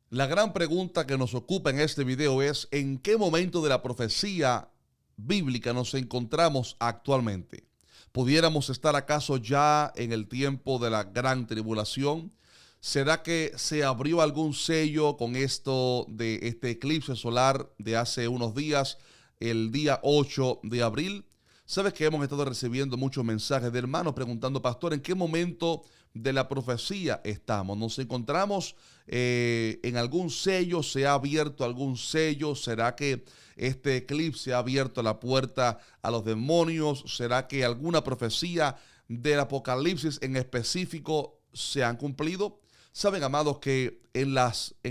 La gran pregunta que nos ocupa en este video es: ¿en qué momento de la profecía bíblica nos encontramos actualmente? ¿Pudiéramos estar acaso ya en el tiempo de la gran tribulación? ¿Será que se abrió algún sello con esto de este eclipse solar de hace unos días, el día 8 de abril? Sabes que hemos estado recibiendo muchos mensajes de hermanos preguntando: pastor, ¿en qué momento de la profecía estamos? ¿Nos encontramos en algún sello? ¿Se ha abierto algún sello? ¿Será que este eclipse ha abierto la puerta a los demonios? ¿Será que alguna profecía del Apocalipsis en específico se han cumplido? Saben, amados, que en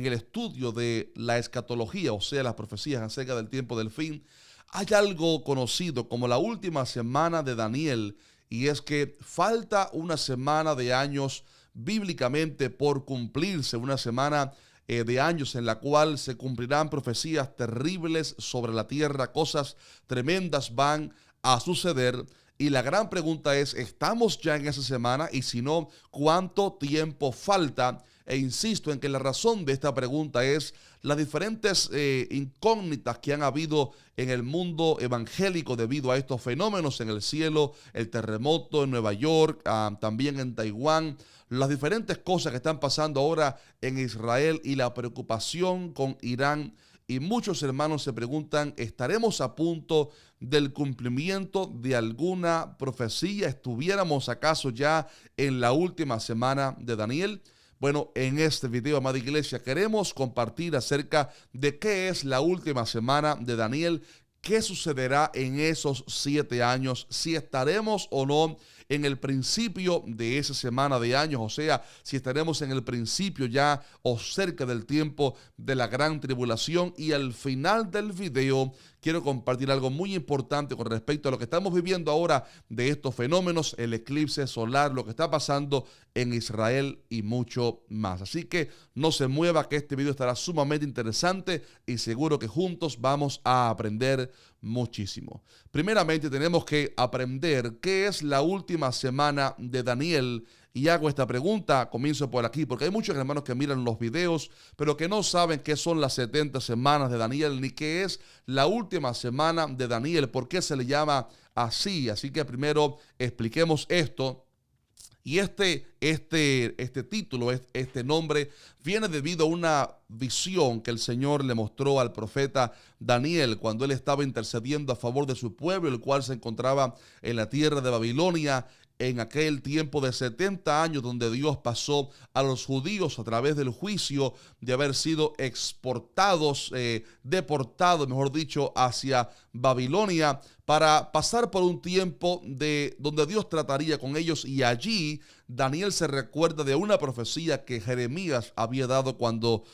el estudio de la escatología, o sea, las profecías acerca del tiempo del fin, hay algo conocido como la última semana de Daniel, y es que falta una semana de años bíblicamente por cumplirse, una semana de años en la cual se cumplirán profecías terribles sobre la tierra, cosas tremendas van a suceder. Y la gran pregunta es: ¿estamos ya en esa semana? Y si no, ¿cuánto tiempo falta? E insisto en que la razón de esta pregunta es las diferentes incógnitas que han habido en el mundo evangélico debido a estos fenómenos en el cielo, el terremoto en Nueva York, también en Taiwán, las diferentes cosas que están pasando ahora en Israel y la preocupación con Irán. Y muchos hermanos se preguntan: ¿estaremos a punto del cumplimiento de alguna profecía? ¿Estuviéramos acaso ya en la última semana de Daniel? Bueno, en este video, amada iglesia, queremos compartir acerca de qué es la última semana de Daniel, qué sucederá en esos 7 años, si estaremos o no en el principio de esa semana de años, o sea, si estaremos en el principio ya o cerca del tiempo de la gran tribulación. Y al final del video quiero compartir algo muy importante con respecto a lo que estamos viviendo ahora de estos fenómenos, el eclipse solar, lo que está pasando en Israel y mucho más. Así que no se mueva, que este video estará sumamente interesante y seguro que juntos vamos a aprender muchísimo. Primeramente tenemos que aprender qué es la última semana de Daniel. Y hago esta pregunta, comienzo por aquí, porque hay muchos hermanos que miran los videos, pero que no saben qué son las 70 semanas de Daniel, ni qué es la última semana de Daniel, por qué se le llama así. Así que primero expliquemos esto. Y este título, este nombre, viene debido a una visión que el Señor le mostró al profeta Daniel cuando él estaba intercediendo a favor de su pueblo, el cual se encontraba en la tierra de Babilonia, en aquel tiempo de 70 años donde Dios pasó a los judíos a través del juicio de haber sido exportados, deportados, mejor dicho, hacia Babilonia, para pasar por un tiempo de donde Dios trataría con ellos. Y allí Daniel se recuerda de una profecía que Jeremías había dado cuando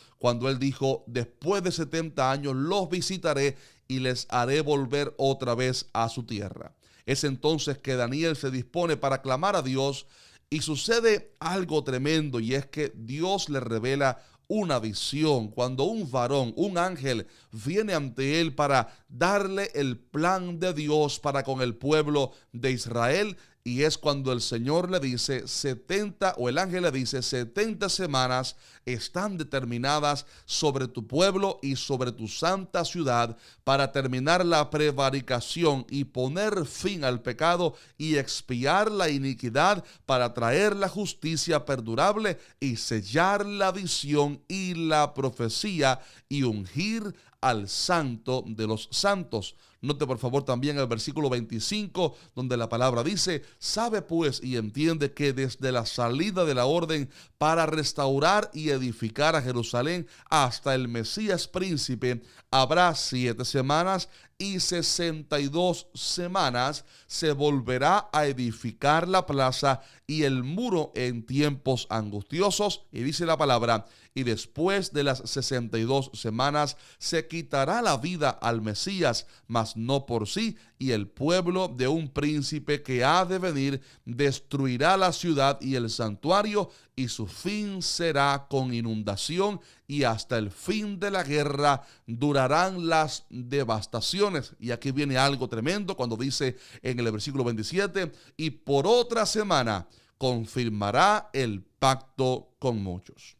él dijo: después de 70 años los visitaré y les haré volver otra vez a su tierra. Es entonces que Daniel se dispone para clamar a Dios, y sucede algo tremendo, y es que Dios le revela una visión cuando un varón, un ángel, viene ante él para darle el plan de Dios para con el pueblo de Israel. Y es cuando el Señor le dice 70, o el ángel le dice: 70 semanas están determinadas sobre tu pueblo y sobre tu santa ciudad para terminar la prevaricación y poner fin al pecado y expiar la iniquidad, para traer la justicia perdurable y sellar la visión y la profecía y ungir al santo de los santos. Note por favor también el versículo 25, donde la palabra dice: sabe pues y entiende que desde la salida de la orden para restaurar y edificar a Jerusalén hasta el Mesías príncipe habrá 7 semanas, y 62 semanas se volverá a edificar la plaza y el muro en tiempos angustiosos. Y dice la palabra: y después de las 62 semanas se quitará la vida al Mesías, mas no por sí, y el pueblo de un príncipe que ha de venir destruirá la ciudad y el santuario, y su fin será con inundación, y hasta el fin de la guerra durarán las devastaciones. Y aquí viene algo tremendo cuando dice en el versículo 27: y por otra semana confirmará el pacto con muchos.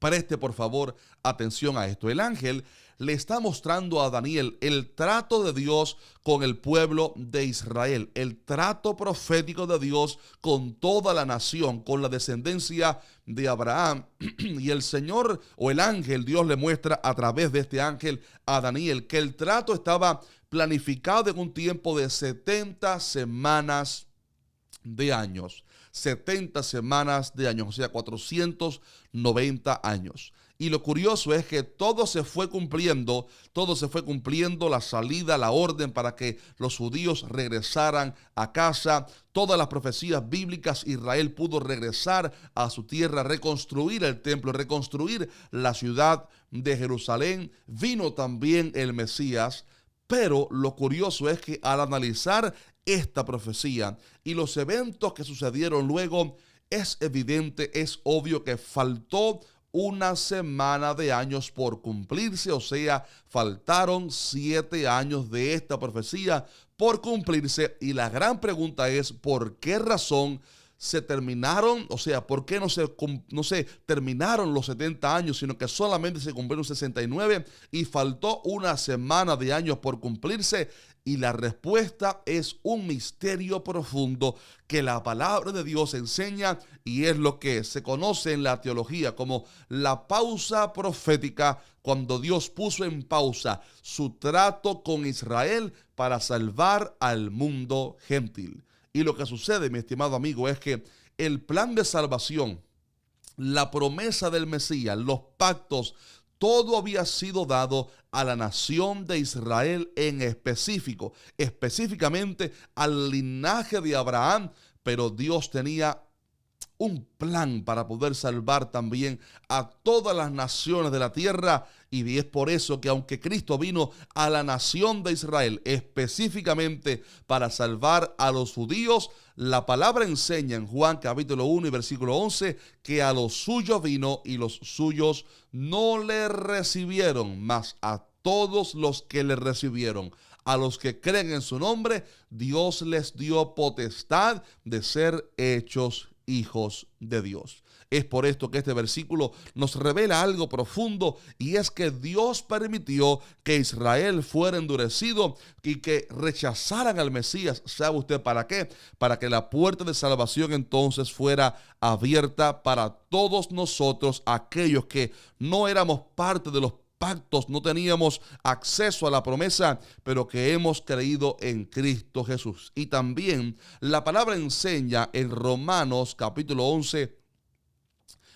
Preste por favor atención a esto. El ángel le está mostrando a Daniel el trato de Dios con el pueblo de Israel, el trato profético de Dios con toda la nación, con la descendencia de Abraham. Y el Señor o el ángel, Dios le muestra a través de este ángel a Daniel que el trato estaba planificado en un tiempo de 70 semanas de años. 70 semanas de años, o sea, 490 años. Y lo curioso es que todo se fue cumpliendo, la salida, la orden para que los judíos regresaran a casa. Todas las profecías bíblicas, Israel pudo regresar a su tierra, reconstruir el templo, reconstruir la ciudad de Jerusalén. Vino también el Mesías. Pero lo curioso es que al analizar esta profecía y los eventos que sucedieron luego, es evidente, es obvio que faltó una semana de años por cumplirse, o sea, faltaron 7 años de esta profecía por cumplirse. Y la gran pregunta es, ¿por qué razón se terminaron? O sea, ¿por qué no se terminaron los 70 años, sino que solamente se cumplieron 69 y faltó una semana de años por cumplirse? Y la respuesta es un misterio profundo que la palabra de Dios enseña, y es lo que se conoce en la teología como la pausa profética, cuando Dios puso en pausa su trato con Israel para salvar al mundo gentil. Y lo que sucede, mi estimado amigo, es que el plan de salvación, la promesa del Mesías, los pactos, todo había sido dado a la nación de Israel en específico, específicamente al linaje de Abraham, pero Dios tenía un plan para poder salvar también a todas las naciones de la tierra. Y es por eso que aunque Cristo vino a la nación de Israel específicamente para salvar a los judíos, la palabra enseña en Juan capítulo 1 y versículo 11 que a los suyos vino y los suyos no le recibieron, mas a todos los que le recibieron, a los que creen en su nombre, Dios les dio potestad de ser hechos hijos de Dios. Es por esto que este versículo nos revela algo profundo, y es que Dios permitió que Israel fuera endurecido y que rechazaran al Mesías. ¿Sabe usted para qué? Para que la puerta de salvación entonces fuera abierta para todos nosotros, aquellos que no éramos parte de los pactos, no teníamos acceso a la promesa, pero que hemos creído en Cristo Jesús. Y también la palabra enseña en Romanos capítulo 11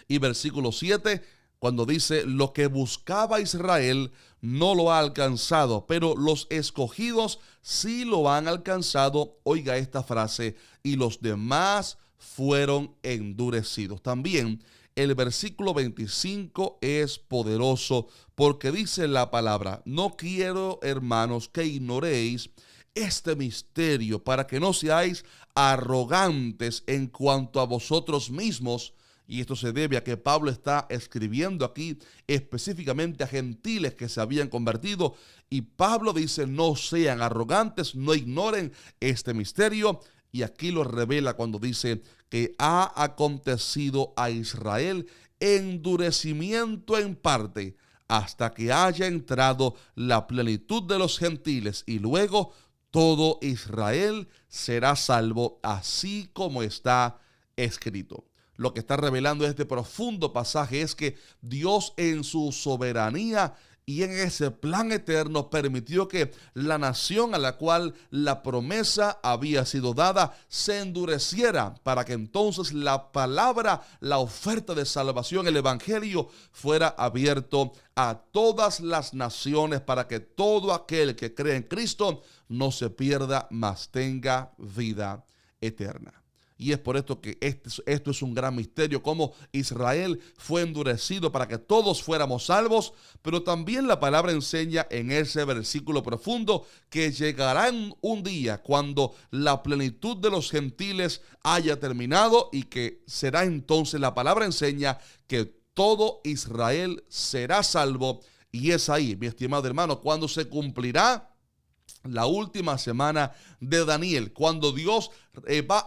y versículo 7, cuando dice: lo que buscaba Israel no lo ha alcanzado, pero los escogidos sí lo han alcanzado. Oiga esta frase: y los demás fueron endurecidos. También el versículo 25 es poderoso, porque dice la palabra: no quiero, hermanos, que ignoréis este misterio, para que no seáis arrogantes en cuanto a vosotros mismos. Y esto se debe a que Pablo está escribiendo aquí específicamente a gentiles que se habían convertido. Y Pablo dice: no sean arrogantes, no ignoren este misterio. Y aquí lo revela cuando dice que ha acontecido a Israel endurecimiento en parte, hasta que haya entrado la plenitud de los gentiles, y luego todo Israel será salvo, así como está escrito. Lo que está revelando este profundo pasaje es que Dios, en su soberanía y en ese plan eterno, permitió que la nación a la cual la promesa había sido dada se endureciera, para que entonces la palabra, la oferta de salvación, el evangelio, fuera abierto a todas las naciones, para que todo aquel que cree en Cristo no se pierda, mas tenga vida eterna. Y es por esto que esto es un gran misterio, cómo Israel fue endurecido para que todos fuéramos salvos. Pero también la palabra enseña en ese versículo profundo que llegará un día cuando la plenitud de los gentiles haya terminado, y que será entonces, la palabra enseña, que todo Israel será salvo. Y es ahí, mi estimado hermano, cuando se cumplirá la última semana de Daniel, cuando Dios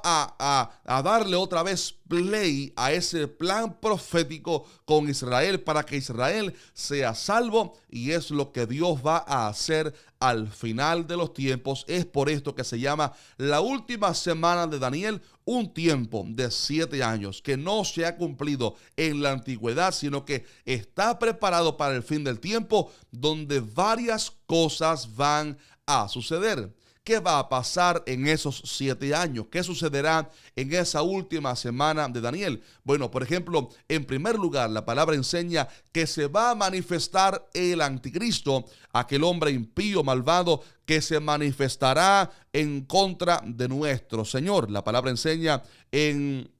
a darle otra vez play a ese plan profético con Israel para que Israel sea salvo, y es lo que Dios va a hacer al final de los tiempos. Es por esto que se llama la última semana de Daniel, un tiempo de 7 años que no se ha cumplido en la antigüedad, sino que está preparado para el fin del tiempo, donde varias cosas van a suceder. ¿Qué va a pasar en esos 7 años? ¿Qué sucederá en esa última semana de Daniel? Bueno, por ejemplo, en primer lugar, la palabra enseña que se va a manifestar el anticristo, aquel hombre impío, malvado, que se manifestará en contra de nuestro Señor. La palabra enseña en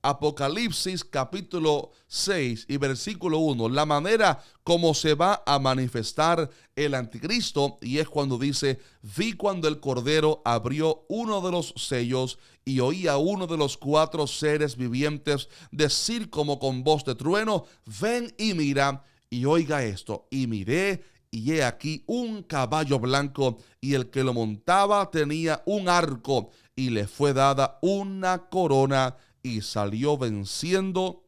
Apocalipsis capítulo 6 y versículo 1, la manera como se va a manifestar el anticristo, y es cuando dice: vi cuando el Cordero abrió uno de los sellos y oí a uno de los 4 seres vivientes decir como con voz de trueno: ven y mira y oiga esto. Y miré, y he aquí un caballo blanco, y el que lo montaba tenía un arco, y le fue dada una corona, y salió venciendo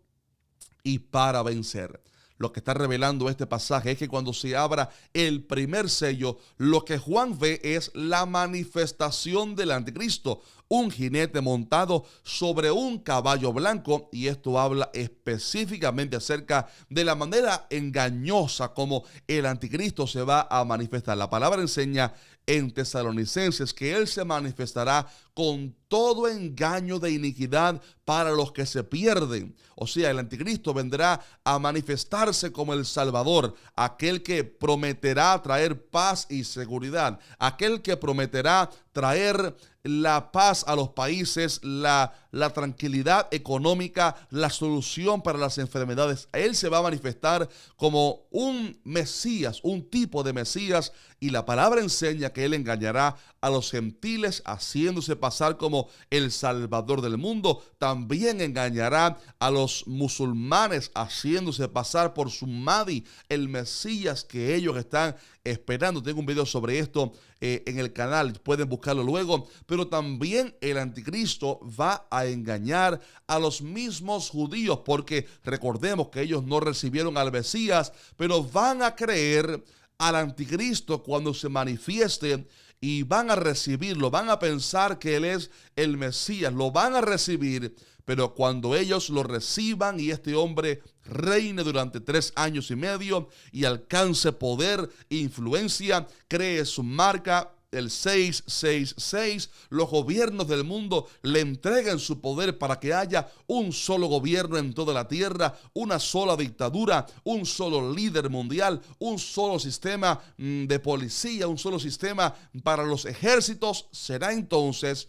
y para vencer. Lo que está revelando este pasaje es que cuando se abra el primer sello, lo que Juan ve es la manifestación del anticristo, un jinete montado sobre un caballo blanco, y esto habla específicamente acerca de la manera engañosa como el anticristo se va a manifestar. La palabra enseña en Tesalonicenses que él se manifestará con todo engaño de iniquidad para los que se pierden. O sea, el anticristo vendrá a manifestarse como el Salvador, aquel que prometerá traer paz y seguridad, aquel que prometerá traer la paz a los países, la tranquilidad económica, la solución para las enfermedades. Él se va a manifestar como un Mesías, un tipo de Mesías, y la palabra enseña que él engañará a los gentiles haciéndose pasar como el Salvador del mundo. También engañará a los musulmanes haciéndose pasar por su Mahdi, el Mesías que ellos están esperando. Tengo un video sobre esto en el canal, pueden buscarlo luego. Pero también el anticristo va a engañar a los mismos judíos, porque recordemos que ellos no recibieron al Mesías, pero van a creer al anticristo cuando se manifieste, y van a recibirlo, van a pensar que él es el Mesías, lo van a recibir. Pero cuando ellos lo reciban y este hombre reine durante 3 años y medio y alcance poder e influencia, cree su marca, el 666, los gobiernos del mundo le entregan su poder para que haya un solo gobierno en toda la tierra, una sola dictadura, un solo líder mundial, un solo sistema de policía, un solo sistema para los ejércitos. Será entonces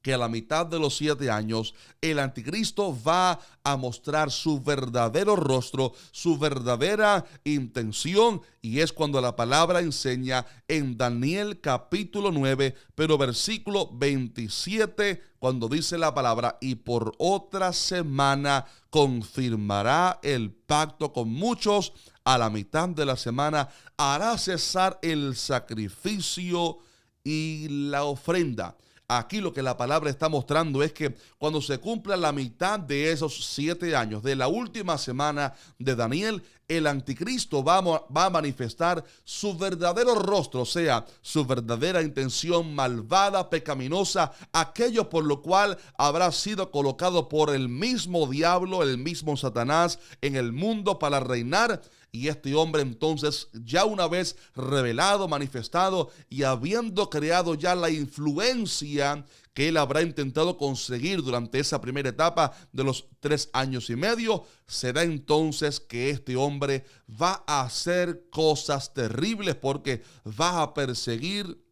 que a la mitad de los 7 años el anticristo va a mostrar su verdadero rostro, su verdadera intención, y es cuando la palabra enseña en Daniel capítulo 9, pero versículo 27, cuando dice la palabra: y por otra semana confirmará el pacto con muchos, a la mitad de la semana hará cesar el sacrificio y la ofrenda. Aquí lo que la palabra está mostrando es que cuando se cumpla la mitad de esos 7 años, de la última semana de Daniel, el anticristo va a manifestar su verdadero rostro, o sea, su verdadera intención malvada, pecaminosa, aquello por lo cual habrá sido colocado por el mismo diablo, el mismo Satanás en el mundo para reinar. Y este hombre entonces, ya una vez revelado, manifestado y habiendo creado ya la influencia que él habrá intentado conseguir durante esa primera etapa de los 3 años y medio, será entonces que este hombre va a hacer cosas terribles, porque va a perseguir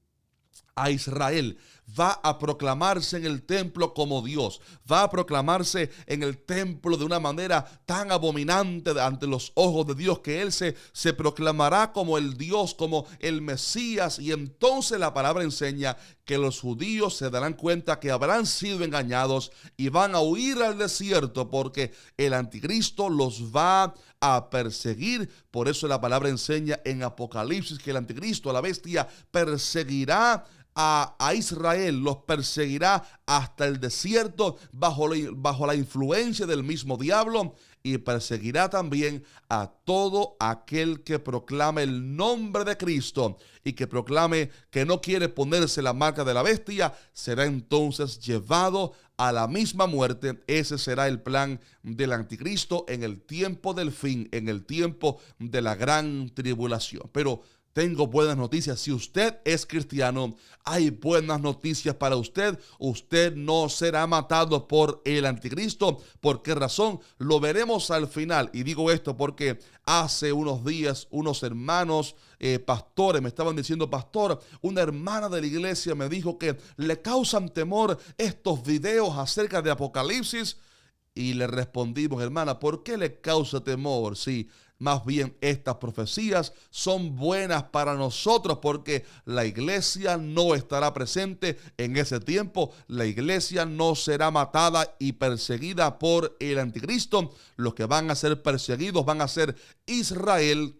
a Israel, va a proclamarse en el templo como Dios, va a proclamarse en el templo de una manera tan abominante ante los ojos de Dios, que él se proclamará como el Dios, como el Mesías. Y entonces la palabra enseña que los judíos se darán cuenta que habrán sido engañados y van a huir al desierto, porque el anticristo los va a perseguir. Por eso la palabra enseña en Apocalipsis que el anticristo, la bestia, perseguirá a Israel, los perseguirá hasta el desierto bajo la influencia del mismo diablo, y perseguirá también a todo aquel que proclame el nombre de Cristo y que proclame que no quiere ponerse la marca de la bestia. Será entonces llevado a la misma muerte. Ese será el plan del anticristo en el tiempo del fin, en el tiempo de la gran tribulación. Pero tengo buenas noticias. Si usted es cristiano, hay buenas noticias para usted. Usted no será matado por el anticristo. ¿Por qué razón? Lo veremos al final. Y digo esto porque hace unos días unos hermanos pastores me estaban diciendo: pastor, una hermana de la iglesia me dijo que le causan temor estos videos acerca de Apocalipsis. Y le respondimos: hermana, ¿por qué le causa temor? Sí, más bien estas profecías son buenas para nosotros, porque la iglesia no estará presente en ese tiempo. La iglesia no será matada y perseguida por el anticristo. Los que van a ser perseguidos van a ser Israel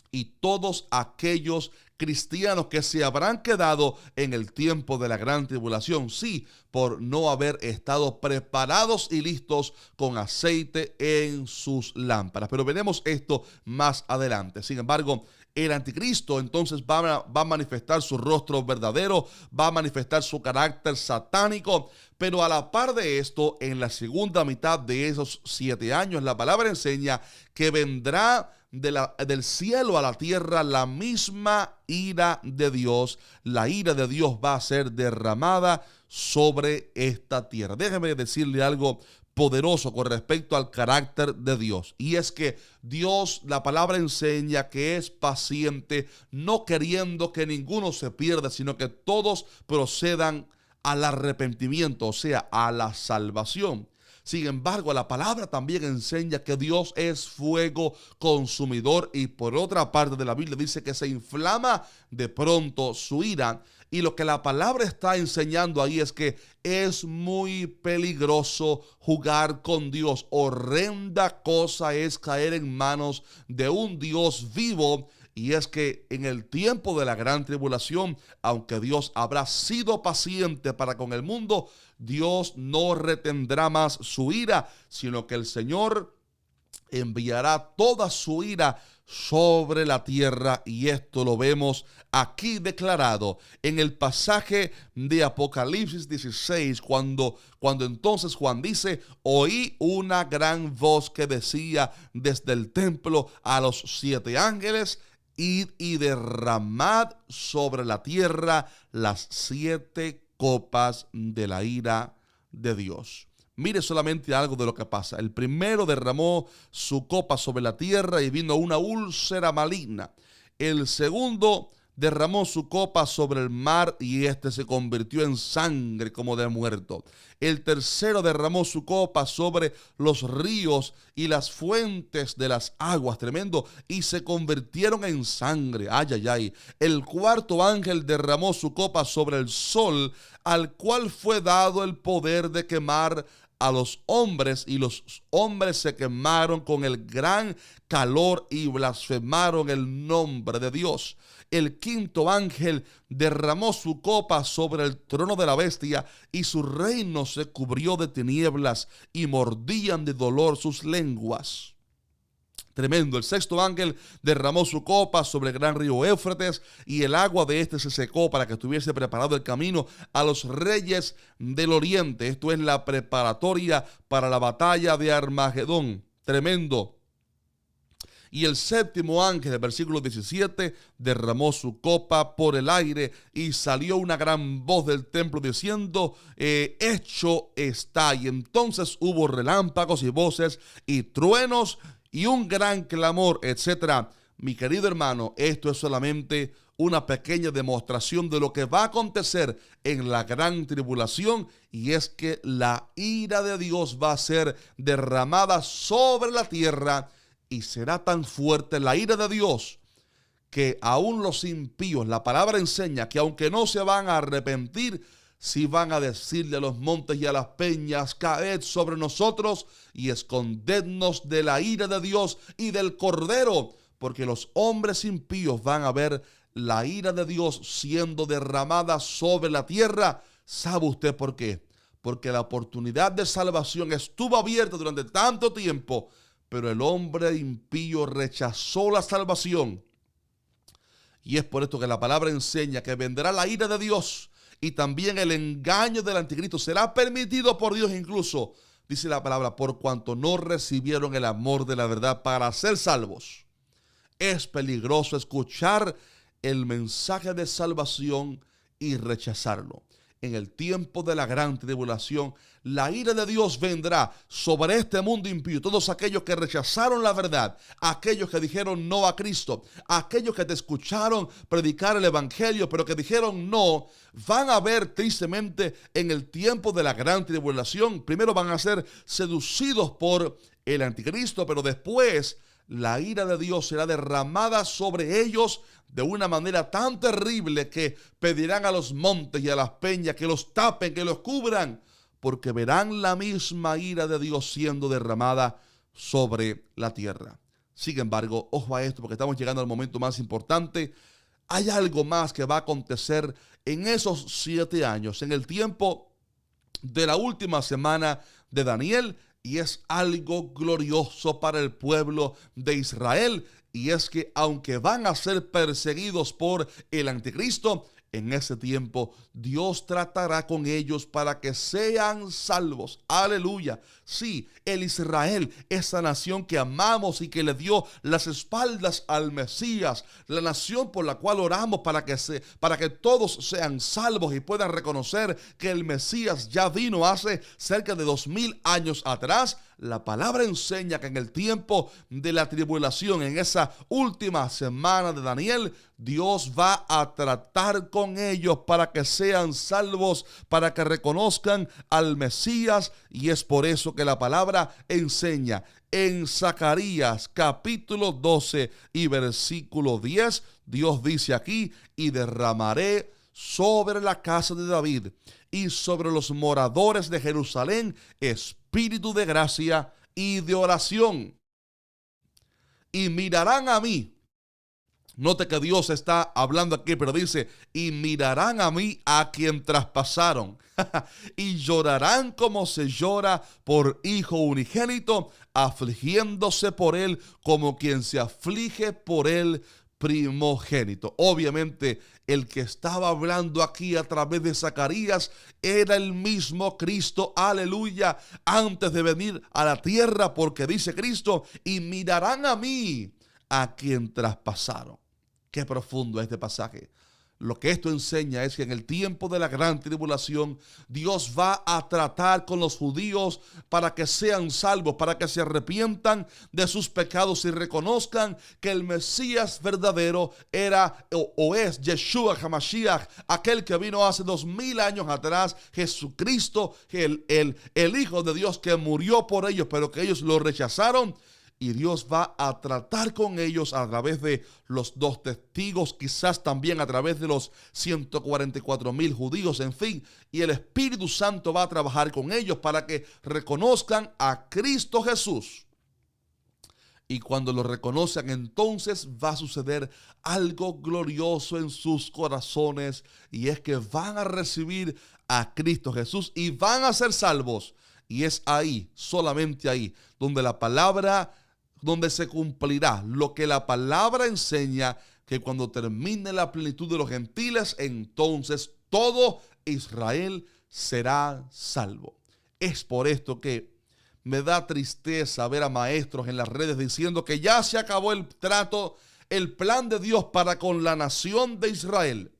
y todos aquellos cristianos que se habrán quedado en el tiempo de la gran tribulación, sí, por no haber estado preparados y listos con aceite en sus lámparas. Pero veremos esto más adelante. Sin embargo, el anticristo entonces va a manifestar su rostro verdadero, va a manifestar su carácter satánico. Pero a la par de esto, en la segunda mitad de esos 7 años, la palabra enseña que vendrá del cielo a la tierra la misma ira de Dios. La ira de Dios va a ser derramada sobre esta tierra. Déjeme decirle algo poderoso con respecto al carácter de Dios, y es que Dios, la palabra enseña que es paciente, no queriendo que ninguno se pierda, sino que todos procedan al arrepentimiento, o sea, a la salvación. Sin embargo, la palabra también enseña que Dios es fuego consumidor, y por otra parte de la Biblia dice que se inflama de pronto su ira. Y lo que la palabra está enseñando ahí es que es muy peligroso jugar con Dios. Horrenda cosa es caer en manos de un Dios vivo. Y es que en el tiempo de la gran tribulación, aunque Dios habrá sido paciente para con el mundo, Dios no retendrá más su ira, sino que el Señor enviará toda su ira sobre la tierra. Y esto lo vemos aquí declarado en el pasaje de Apocalipsis 16, cuando entonces Juan dice: oí una gran voz que decía desde el templo a los 7 ángeles: id y derramad sobre la tierra las 7 copas de la ira de Dios. Mire solamente algo de lo que pasa. El primero derramó su copa sobre la tierra y vino una úlcera maligna. El segundo derramó su copa sobre el mar y éste se convirtió en sangre como de muerto. El tercero derramó su copa sobre los ríos y las fuentes de las aguas, tremendo, y se convirtieron en sangre. Ay, ay, ay. El cuarto ángel derramó su copa sobre el sol, al cual fue dado el poder de quemar a los hombres, y los hombres se quemaron con el gran calor y blasfemaron el nombre de Dios. El quinto ángel derramó su copa sobre el trono de la bestia, y su reino se cubrió de tinieblas, y mordían de dolor sus lenguas. Tremendo. El sexto ángel derramó su copa sobre el gran río Éufrates, y el agua de este se secó para que estuviese preparado el camino a los reyes del oriente. Esto es la preparatoria para la batalla de Armagedón. Tremendo. Y el séptimo ángel, el versículo 17, derramó su copa por el aire, y salió una gran voz del templo diciendo: hecho está. Y entonces hubo relámpagos y voces y truenos y un gran clamor, etcétera. Mi querido hermano, esto es solamente una pequeña demostración de lo que va a acontecer en la gran tribulación, y es que la ira de Dios va a ser derramada sobre la tierra, y será tan fuerte la ira de Dios que aún los impíos, la palabra enseña que aunque no se van a arrepentir, sí van a decirle a los montes y a las peñas: caed sobre nosotros y escondednos de la ira de Dios y del Cordero, porque los hombres impíos van a ver la ira de Dios siendo derramada sobre la tierra. ¿Sabe usted por qué? Porque la oportunidad de salvación estuvo abierta durante tanto tiempo, pero el hombre impío rechazó la salvación. Y es por esto que la palabra enseña que vendrá la ira de Dios y también el engaño del anticristo será permitido por Dios incluso, dice la palabra, por cuanto no recibieron el amor de la verdad para ser salvos. Es peligroso escuchar el mensaje de salvación y rechazarlo. En el tiempo de la gran tribulación, la ira de Dios vendrá sobre este mundo impío. Todos aquellos que rechazaron la verdad, aquellos que dijeron no a Cristo, aquellos que te escucharon predicar el evangelio, pero que dijeron no, van a ver tristemente en el tiempo de la gran tribulación. Primero van a ser seducidos por el anticristo, pero después la ira de Dios será derramada sobre ellos de una manera tan terrible que pedirán a los montes y a las peñas que los tapen, que los cubran, porque verán la misma ira de Dios siendo derramada sobre la tierra. Sin embargo, ojo a esto, porque estamos llegando al momento más importante. Hay algo más que va a acontecer en esos 7 años, en el tiempo de la última semana de Daniel, y es algo glorioso para el pueblo de Israel. Y es que aunque van a ser perseguidos por el anticristo, en ese tiempo Dios tratará con ellos para que sean salvos. Aleluya. Sí, el Israel, esa nación que amamos y que le dio las espaldas al Mesías, la nación por la cual oramos para que todos sean salvos y puedan reconocer que el Mesías ya vino hace cerca de 2000 años atrás. La palabra enseña que en el tiempo de la tribulación, en esa última semana de Daniel, Dios va a tratar con ellos para que sean salvos, para que reconozcan al Mesías. Y es por eso que la palabra enseña en Zacarías capítulo 12 y versículo 10, Dios dice aquí: y derramaré sobre la casa de David y sobre los moradores de Jerusalén espíritu de gracia y de oración, y mirarán a mí. Note que Dios está hablando aquí, pero dice: y mirarán a mí, a quien traspasaron, y llorarán como se llora por hijo unigénito, afligiéndose por él como quien se aflige por el primogénito. Obviamente, el que estaba hablando aquí a través de Zacarías era el mismo Cristo, aleluya, antes de venir a la tierra, porque dice Cristo: y mirarán a mí, a quien traspasaron. Qué profundo este pasaje. Lo que esto enseña es que en el tiempo de la gran tribulación, Dios va a tratar con los judíos para que sean salvos, para que se arrepientan de sus pecados y reconozcan que el Mesías verdadero era o es Yeshua HaMashiach, aquel que vino hace 2000 años atrás, Jesucristo, el Hijo de Dios que murió por ellos, pero que ellos lo rechazaron. Y Dios va a tratar con ellos a través de los 2 testigos, quizás también a través de los 144,000 judíos, en fin. Y el Espíritu Santo va a trabajar con ellos para que reconozcan a Cristo Jesús. Y cuando lo reconozcan, entonces va a suceder algo glorioso en sus corazones. Y es que van a recibir a Cristo Jesús y van a ser salvos. Y es ahí, solamente ahí, donde se cumplirá lo que la palabra enseña, que cuando termine la plenitud de los gentiles, entonces todo Israel será salvo. Es por esto que me da tristeza ver a maestros en las redes diciendo que ya se acabó el trato, el plan de Dios para con la nación de Israel,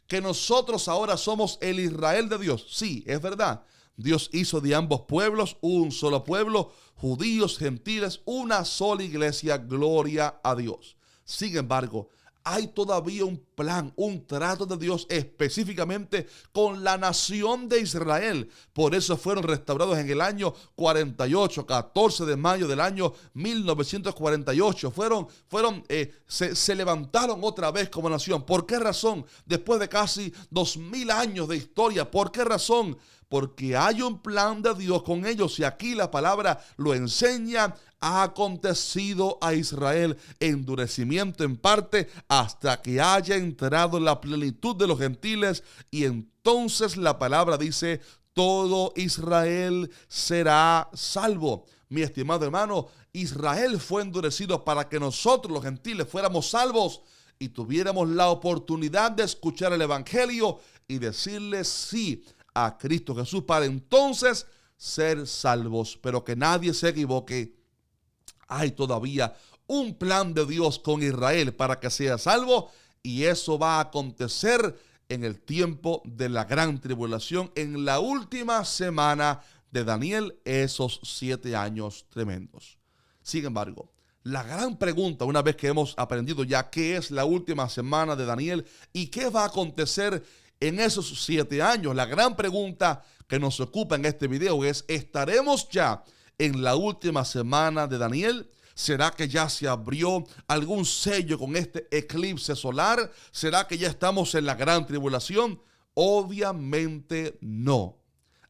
que nosotros ahora somos el Israel de Dios. Sí, es verdad. Dios hizo de ambos pueblos un solo pueblo, judíos, gentiles, una sola iglesia, gloria a Dios. Sin embargo, hay todavía un plan, un trato de Dios específicamente con la nación de Israel. Por eso fueron restaurados en el año 48, 14 de mayo del año 1948. Se levantaron otra vez como nación. ¿Por qué razón? Después de casi 2000 años de historia. ¿Por qué razón? Porque hay un plan de Dios con ellos, y aquí la palabra lo enseña. ha acontecido a Israel endurecimiento en parte hasta que haya entrado en la plenitud de los gentiles. Y entonces la palabra dice, todo Israel será salvo. Mi estimado hermano, Israel fue endurecido para que nosotros los gentiles fuéramos salvos y tuviéramos la oportunidad de escuchar el evangelio y decirle sí a Cristo Jesús para entonces ser salvos. Pero que nadie se equivoque, hay todavía un plan de Dios con Israel para que sea salvo, y eso va a acontecer en el tiempo de la gran tribulación, en la última semana de Daniel, esos 7 años tremendos. Sin embargo, la gran pregunta, una vez que hemos aprendido ya qué es la última semana de Daniel y qué va a acontecer en esos 7 años, la gran pregunta que nos ocupa en este video es, ¿estaremos ya en la última semana de Daniel? ¿Será que ya se abrió algún sello con este eclipse solar? ¿Será que ya estamos en la gran tribulación? Obviamente no.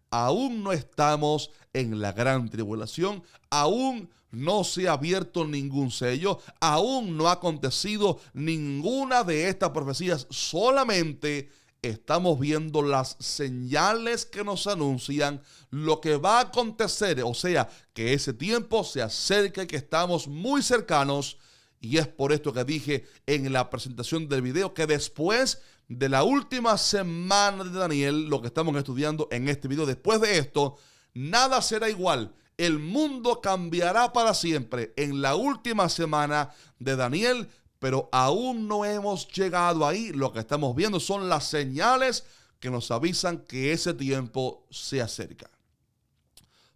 Aún no estamos en la gran tribulación, aún no se ha abierto ningún sello, aún no ha acontecido ninguna de estas profecías, solamente estamos viendo las señales que nos anuncian lo que va a acontecer, o sea, que ese tiempo se acerca y que estamos muy cercanos. Y es por esto que dije en la presentación del video que después de la última semana de Daniel, lo que estamos estudiando en este video, después de esto, nada será igual. El mundo cambiará para siempre en la última semana de Daniel, pero aún no hemos llegado ahí. Lo que estamos viendo son las señales que nos avisan que ese tiempo se acerca.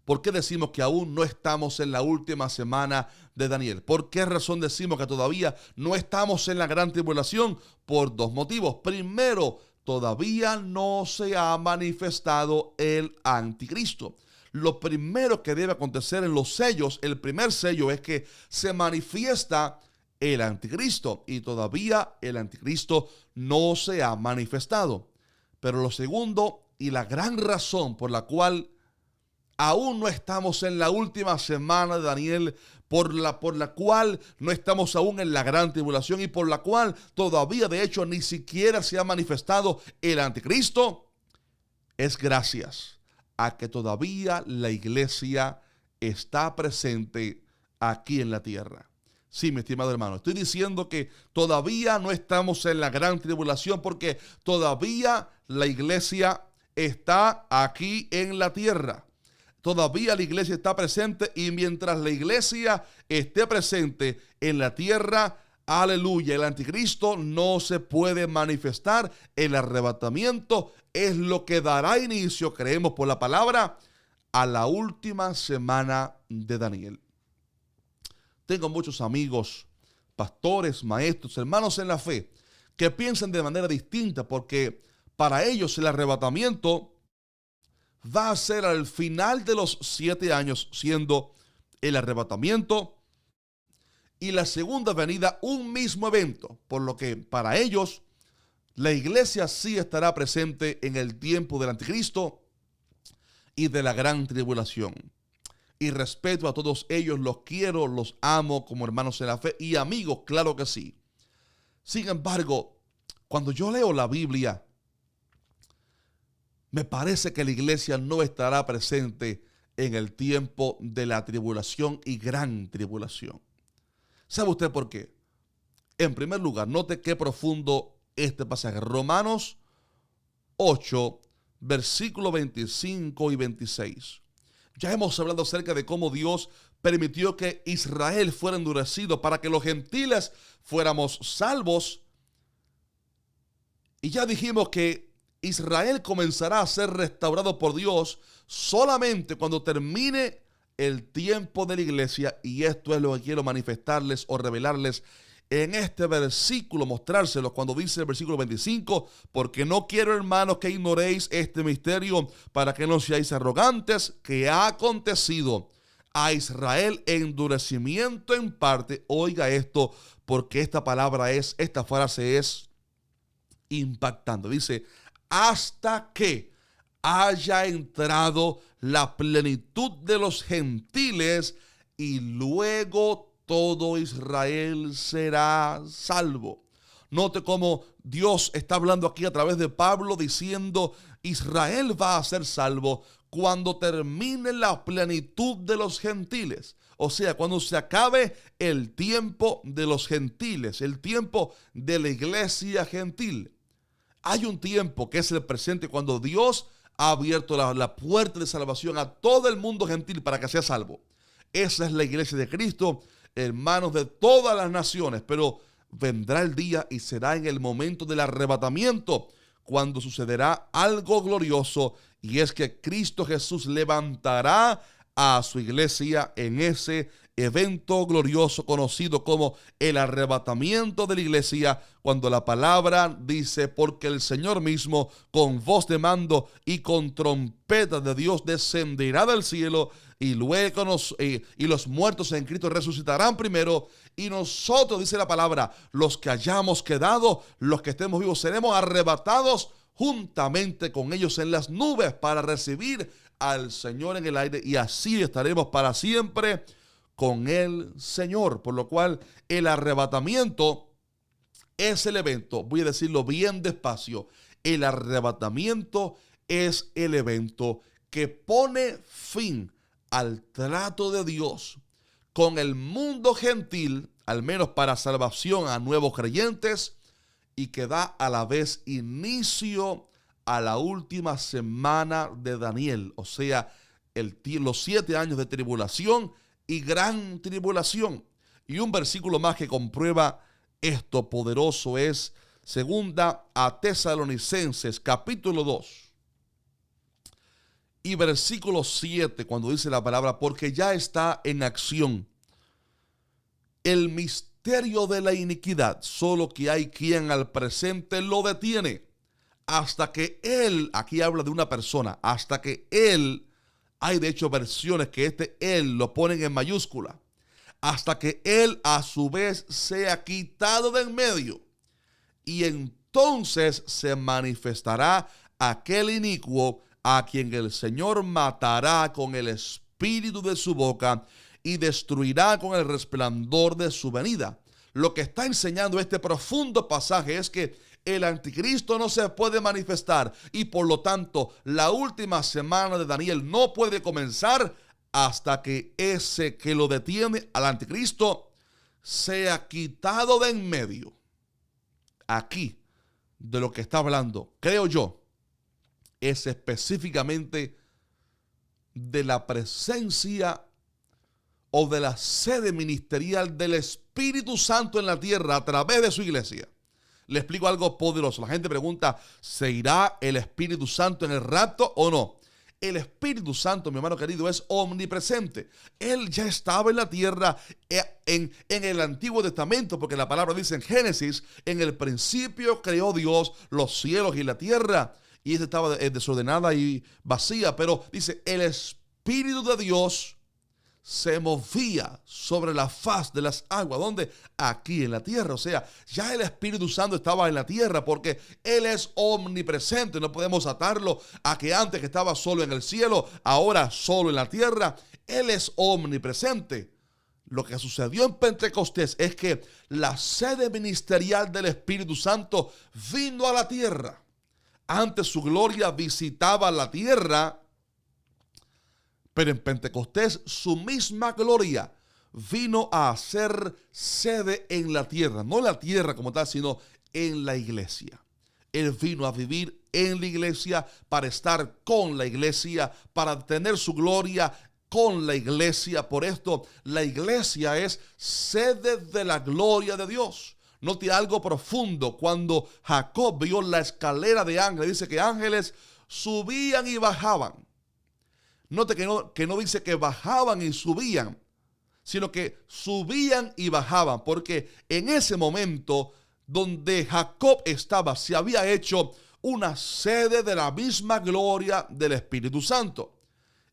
¿Por qué decimos que aún no estamos en la última semana de Daniel? ¿Por qué razón decimos que todavía no estamos en la gran tribulación? Por 2 motivos. Primero, todavía no se ha manifestado el anticristo. Lo primero que debe acontecer en los sellos, el primer sello es que se manifiesta el anticristo, y todavía el anticristo no se ha manifestado. Pero lo segundo y la gran razón por la cual aún no estamos en la última semana de Daniel, por la cual no estamos aún en la gran tribulación y por la cual todavía de hecho ni siquiera se ha manifestado el anticristo, es gracias a que todavía la iglesia está presente aquí en la tierra. Sí, mi estimado hermano, estoy diciendo que todavía no estamos en la gran tribulación porque todavía la iglesia está aquí en la tierra. Todavía la iglesia está presente, y mientras la iglesia esté presente en la tierra, aleluya, el anticristo no se puede manifestar. El arrebatamiento es lo que dará inicio, creemos por la palabra, a la última semana de Daniel. Tengo muchos amigos, pastores, maestros, hermanos en la fe, que piensan de manera distinta, porque para ellos el arrebatamiento va a ser al final de los 7 años, siendo el arrebatamiento y la segunda venida un mismo evento, por lo que para ellos la iglesia sí estará presente en el tiempo del anticristo y de la gran tribulación. Y respeto a todos ellos, los quiero, los amo como hermanos en la fe y amigos, claro que sí. Sin embargo, cuando yo leo la Biblia, me parece que la iglesia no estará presente en el tiempo de la tribulación y gran tribulación. ¿Sabe usted por qué? En primer lugar, note qué profundo este pasaje. Romanos 8, versículos 25 y 26. Ya hemos hablado acerca de cómo Dios permitió que Israel fuera endurecido para que los gentiles fuéramos salvos. Y ya dijimos que Israel comenzará a ser restaurado por Dios solamente cuando termine el tiempo de la iglesia. Y esto es lo que quiero manifestarles o revelarles en este versículo, mostrárselos cuando dice el versículo 25, porque no quiero, hermanos, que ignoréis este misterio, para que no seáis arrogantes, que ha acontecido a Israel endurecimiento en parte. Oiga esto, porque esta frase es impactante. Dice, hasta que haya entrado la plenitud de los gentiles y luego todo Israel será salvo. Note cómo Dios está hablando aquí a través de Pablo diciendo: Israel va a ser salvo cuando termine la plenitud de los gentiles. O sea, cuando se acabe el tiempo de los gentiles, el tiempo de la iglesia gentil. Hay un tiempo que es el presente, cuando Dios ha abierto la puerta de salvación a todo el mundo gentil para que sea salvo. Esa es la iglesia de Cristo, hermanos de todas las naciones. Pero vendrá el día y será en el momento del arrebatamiento cuando sucederá algo glorioso, y es que Cristo Jesús levantará a su iglesia en ese evento glorioso conocido como el arrebatamiento de la iglesia, cuando la palabra dice: porque el Señor mismo con voz de mando y con trompeta de Dios descenderá del cielo, y luego los muertos en Cristo resucitarán primero, y nosotros, dice la palabra, los que hayamos quedado, los que estemos vivos, seremos arrebatados juntamente con ellos en las nubes para recibir al Señor en el aire, y así estaremos para siempre con el Señor. Por lo cual el arrebatamiento es el evento, voy a decirlo bien despacio, el arrebatamiento es el evento que pone fin al trato de Dios con el mundo gentil, al menos para salvación a nuevos creyentes, y que da a la vez inicio a la última semana de Daniel, o sea, los 7 años de tribulación y gran tribulación. Y un versículo más que comprueba esto poderoso es segunda a Tesalonicenses capítulo 2 y versículo 7, cuando dice la palabra: porque ya está en acción el misterio de la iniquidad, solo que hay quien al presente lo detiene, hasta que él, aquí habla de una persona, hasta que él, hay de hecho versiones que él lo ponen en mayúscula, hasta que él a su vez sea quitado de en medio, y entonces se manifestará aquel inicuo, a quien el Señor matará con el espíritu de su boca y destruirá con el resplandor de su venida. Lo que está enseñando este profundo pasaje es que el anticristo no se puede manifestar, y por lo tanto la última semana de Daniel no puede comenzar hasta que ese que lo detiene al anticristo sea quitado de en medio. Aquí, de lo que está hablando, creo yo, es específicamente de la presencia o de la sede ministerial del Espíritu Santo en la tierra a través de su iglesia. Le explico algo poderoso. La gente pregunta: ¿se irá el Espíritu Santo en el rapto o no? El Espíritu Santo, mi hermano querido, es omnipresente. Él ya estaba en la tierra en el Antiguo Testamento, porque la palabra dice en Génesis: en el principio creó Dios los cielos y la tierra, y esta estaba desordenada y vacía, pero dice: el Espíritu de Dios se movía sobre la faz de las aguas. ¿Dónde? Aquí en la tierra. O sea, ya el Espíritu Santo estaba en la tierra, porque Él es omnipresente. No podemos atarlo a que antes que estaba solo en el cielo, ahora solo en la tierra. Él es omnipresente. Lo que sucedió en Pentecostés es que la sede ministerial del Espíritu Santo vino a la tierra. Antes su gloria visitaba la tierra, pero en Pentecostés su misma gloria vino a hacer sede en la tierra. No en la tierra como tal, sino en la iglesia. Él vino a vivir en la iglesia, para estar con la iglesia, para tener su gloria con la iglesia. Por esto, la iglesia es sede de la gloria de Dios. Note algo profundo. Cuando Jacob vio la escalera de ángeles, dice que ángeles subían y bajaban. Note que no dice que bajaban y subían, sino que subían y bajaban, porque en ese momento donde Jacob estaba, se había hecho una sede de la misma gloria del Espíritu Santo.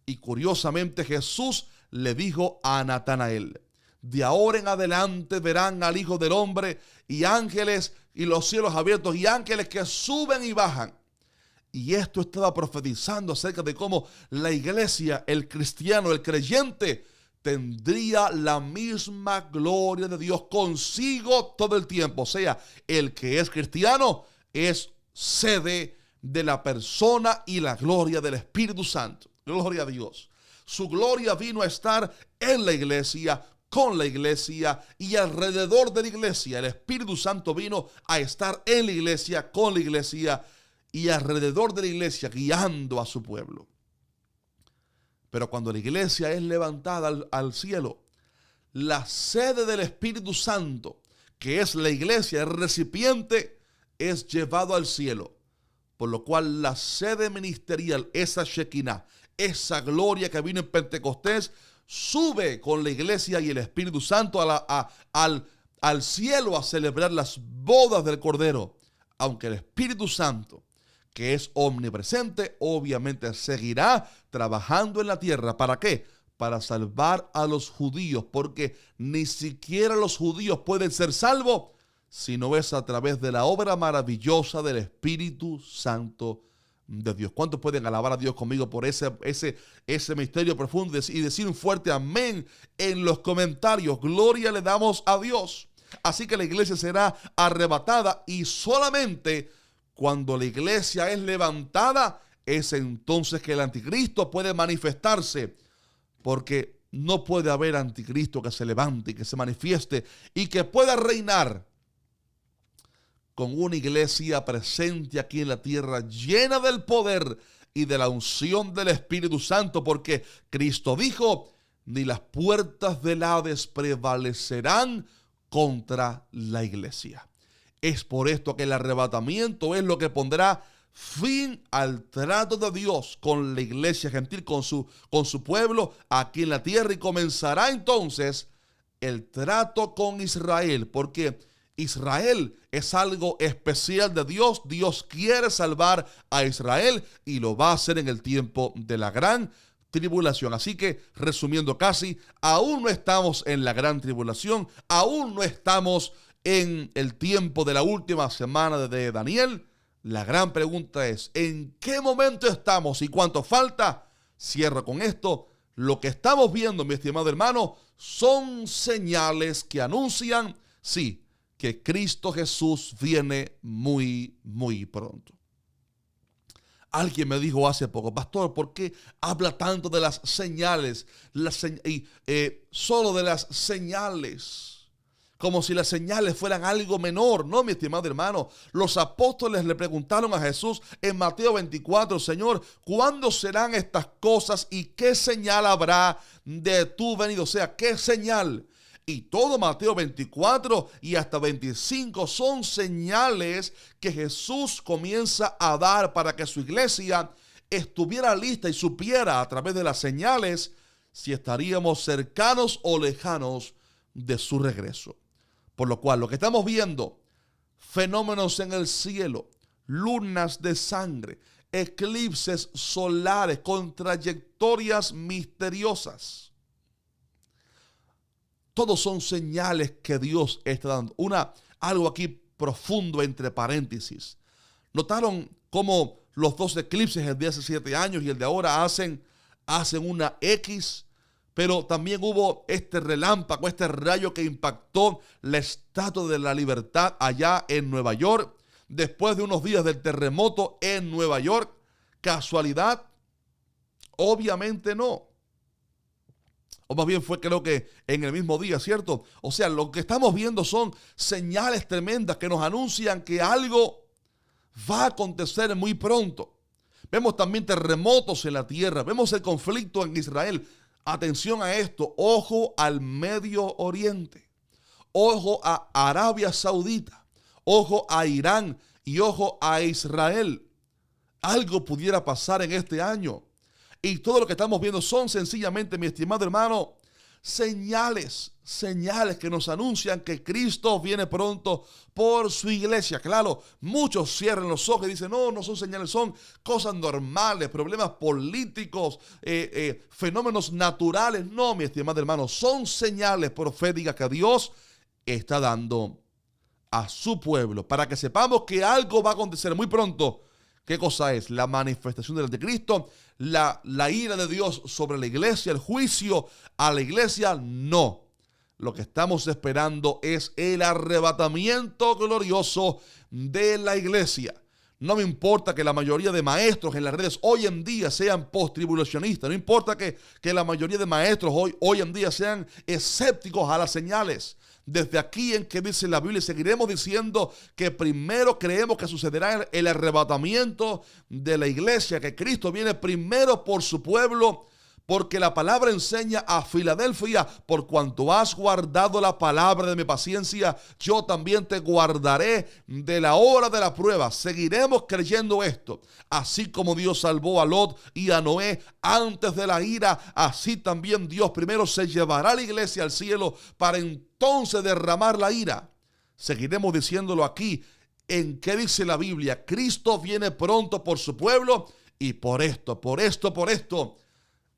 Y curiosamente Jesús le dijo a Natanael: de ahora en adelante verán al Hijo del Hombre y ángeles y los cielos abiertos y ángeles que suben y bajan. Y esto estaba profetizando acerca de cómo la iglesia, el cristiano, el creyente, tendría la misma gloria de Dios consigo todo el tiempo. O sea, el que es cristiano es sede de la persona y la gloria del Espíritu Santo. Gloria a Dios. Su gloria vino a estar en la iglesia, con la iglesia y alrededor de la iglesia. El Espíritu Santo vino a estar en la iglesia, con la iglesia y alrededor de la iglesia, guiando a su pueblo. Pero cuando la iglesia es levantada al cielo, la sede del Espíritu Santo, que es la iglesia, el recipiente, es llevado al cielo. Por lo cual la sede ministerial, esa Shekinah, esa gloria que vino en Pentecostés, sube con la iglesia y el Espíritu Santo al cielo a celebrar las bodas del Cordero. Aunque el Espíritu Santo, que es omnipresente, obviamente seguirá trabajando en la tierra. ¿Para qué? Para salvar a los judíos, porque ni siquiera los judíos pueden ser salvos si no es a través de la obra maravillosa del Espíritu Santo de Dios. ¿Cuántos pueden alabar a Dios conmigo por ese misterio profundo y decir un fuerte amén en los comentarios? Gloria le damos a Dios. Así que la iglesia será arrebatada, y solamente cuando la iglesia es levantada es entonces que el anticristo puede manifestarse, porque no puede haber anticristo que se levante y que se manifieste y que pueda reinar con una iglesia presente aquí en la tierra, llena del poder y de la unción del Espíritu Santo, porque Cristo dijo: ni las puertas del Hades prevalecerán contra la iglesia. Es por esto que el arrebatamiento es lo que pondrá fin al trato de Dios con la iglesia gentil, con su pueblo aquí en la tierra, y comenzará entonces el trato con Israel, porque Israel es algo especial de Dios. Dios quiere salvar a Israel y lo va a hacer en el tiempo de la gran tribulación. Así que, resumiendo casi, aún no estamos en la gran tribulación, aún no estamos en el tiempo de la última semana de Daniel. La gran pregunta es: ¿en qué momento estamos y cuánto falta? Cierro con esto. Lo que estamos viendo, mi estimado hermano, son señales que anuncian, sí, que Cristo Jesús viene muy, muy pronto. Alguien me dijo hace poco: pastor, ¿por qué habla tanto de las señales? Solo de las señales, como si las señales fueran algo menor. No, mi estimado hermano. Los apóstoles le preguntaron a Jesús en Mateo 24: Señor, ¿cuándo serán estas cosas y qué señal habrá de tu venida? O sea, ¿qué señal? Y todo Mateo 24 y hasta 25 son señales que Jesús comienza a dar para que su iglesia estuviera lista y supiera a través de las señales si estaríamos cercanos o lejanos de su regreso. Por lo cual, lo que estamos viendo, fenómenos en el cielo, lunas de sangre, eclipses solares con trayectorias misteriosas, todos son señales que Dios está dando. Algo aquí profundo entre paréntesis. ¿Notaron cómo los dos eclipses, el de hace 7 años y el de ahora, hacen una X? Pero también hubo este relámpago, este rayo que impactó la Estatua de la Libertad allá en Nueva York, después de unos días del terremoto en Nueva York. ¿Casualidad? Obviamente no. O más bien fue, creo que en el mismo día, ¿cierto? O sea, lo que estamos viendo son señales tremendas que nos anuncian que algo va a acontecer muy pronto. Vemos también terremotos en la tierra, vemos el conflicto en Israel. Atención a esto: ojo al Medio Oriente, ojo a Arabia Saudita, ojo a Irán y ojo a Israel. Algo pudiera pasar en este año. Y todo lo que estamos viendo son sencillamente, mi estimado hermano, señales que nos anuncian que Cristo viene pronto por su iglesia. Claro, muchos cierran los ojos y dicen: no son señales, son cosas normales, problemas políticos, fenómenos naturales. No, mi estimado hermano, son señales proféticas que Dios está dando a su pueblo para que sepamos que algo va a acontecer muy pronto ¿Qué cosa es? La manifestación del anticristo, la ira de Dios sobre la iglesia, el juicio a la iglesia, no. Lo que estamos esperando es el arrebatamiento glorioso de la iglesia. No me importa que la mayoría de maestros en las redes hoy en día sean post-tribulacionistas. No importa que la mayoría de maestros hoy en día sean escépticos a las señales. Desde aquí en que dice la Biblia, seguiremos diciendo que primero creemos que sucederá el arrebatamiento de la iglesia, que Cristo viene primero por su pueblo. Porque la palabra enseña a Filadelfia: por cuanto has guardado la palabra de mi paciencia, yo también te guardaré de la hora de la prueba. Seguiremos creyendo esto. Así como Dios salvó a Lot y a Noé antes de la ira, así también Dios primero se llevará a la iglesia al cielo para entonces derramar la ira. Seguiremos diciéndolo aquí. ¿En qué dice la Biblia? Cristo viene pronto por su pueblo, y por esto,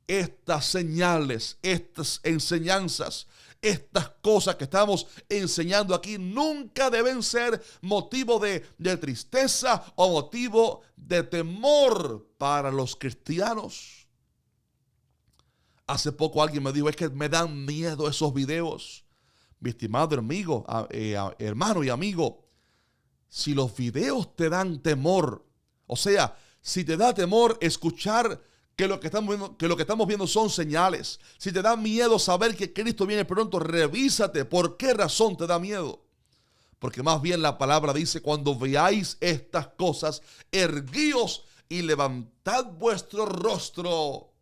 estas señales, estas enseñanzas, estas cosas que estamos enseñando aquí nunca deben ser motivo de tristeza o motivo de temor para los cristianos. Hace poco alguien me dijo: es que me dan miedo esos videos. Mi estimado hermano y amigo, si los videos te dan temor, o sea, si te da temor escuchar que lo que estamos viendo son señales, si te da miedo saber que Cristo viene pronto, revísate. ¿Por qué razón te da miedo? Porque más bien la palabra dice: cuando veáis estas cosas, erguíos y levantad vuestro rostro,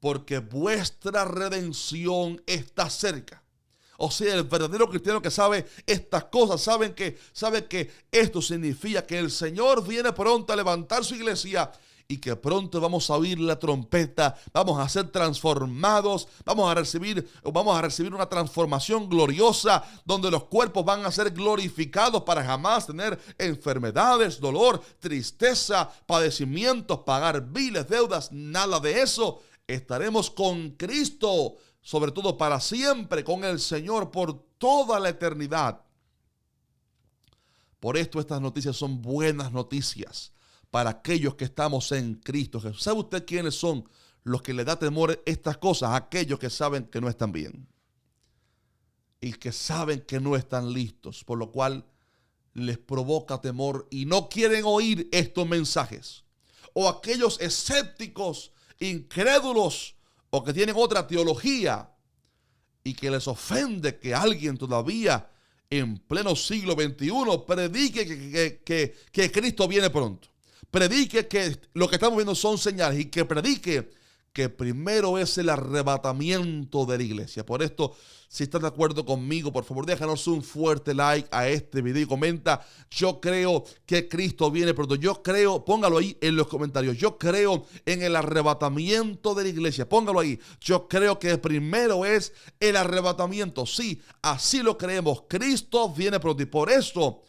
porque vuestra redención está cerca. O sea, el verdadero cristiano que sabe estas cosas, sabe que esto significa que el Señor viene pronto a levantar su iglesia, y que pronto vamos a oír la trompeta, vamos a ser transformados, vamos a recibir una transformación gloriosa, donde los cuerpos van a ser glorificados para jamás tener enfermedades, dolor, tristeza, padecimientos, pagar biles, deudas, nada de eso. Estaremos con Cristo, sobre todo para siempre, con el Señor por toda la eternidad. Por esto estas noticias son buenas noticias para aquellos que estamos en Cristo Jesús. ¿Sabe usted quiénes son los que le da temor estas cosas? Aquellos que saben que no están bien y que saben que no están listos, por lo cual les provoca temor y no quieren oír estos mensajes. O aquellos escépticos, incrédulos, o que tienen otra teología y que les ofende que alguien todavía en pleno siglo XXI predique que Cristo viene pronto. Predique que lo que estamos viendo son señales, y que predique que primero es el arrebatamiento de la iglesia. Por esto, si estás de acuerdo conmigo, por favor, déjanos un fuerte like a este video y comenta: yo creo que Cristo viene pronto. Yo creo, póngalo ahí en los comentarios, yo creo en el arrebatamiento de la iglesia. Póngalo ahí: yo creo que primero es el arrebatamiento. Sí, así lo creemos. Cristo viene pronto, y por eso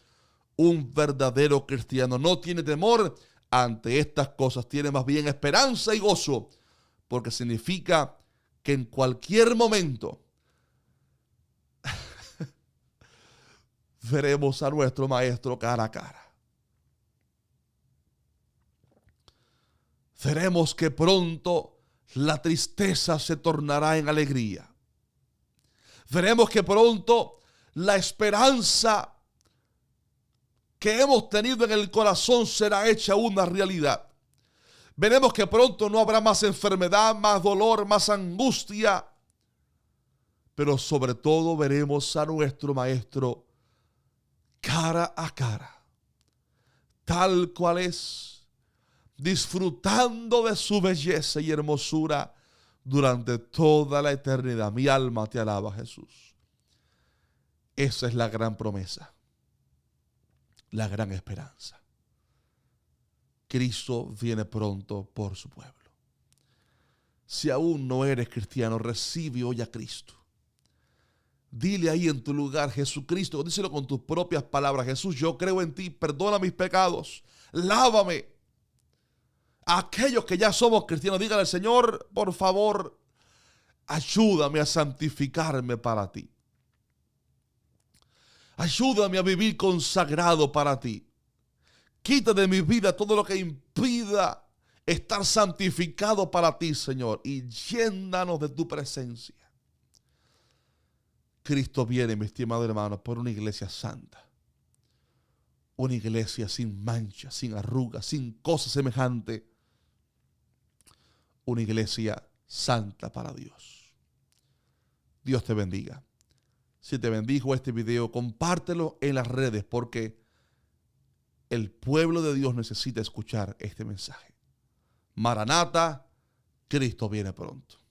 un verdadero cristiano no tiene temor ante estas cosas, tiene más bien esperanza y gozo, porque significa que en cualquier momento veremos a nuestro Maestro cara a cara. Veremos que pronto la tristeza se tornará en alegría. Veremos que pronto la esperanza que hemos tenido en el corazón será hecha una realidad. Veremos que pronto no habrá más enfermedad, más dolor, más angustia, pero sobre todo veremos a nuestro Maestro cara a cara, tal cual es, disfrutando de su belleza y hermosura durante toda la eternidad. Mi alma te alaba, Jesús. Esa es la gran promesa, la gran esperanza. Cristo viene pronto por su pueblo. Si aún no eres cristiano, recibe hoy a Cristo. Dile ahí en tu lugar: Jesucristo, díselo con tus propias palabras: Jesús, yo creo en ti, perdona mis pecados, lávame. A aquellos que ya somos cristianos, dígale al Señor: por favor, ayúdame a santificarme para ti. Ayúdame a vivir consagrado para ti. Quita de mi vida todo lo que impida estar santificado para ti, Señor, y llénanos de tu presencia. Cristo viene, mi estimado hermano, por una iglesia santa. Una iglesia sin mancha, sin arrugas, sin cosa semejante. Una iglesia santa para Dios. Dios te bendiga. Si te bendijo este video, compártelo en las redes porque el pueblo de Dios necesita escuchar este mensaje. Maranata, Cristo viene pronto.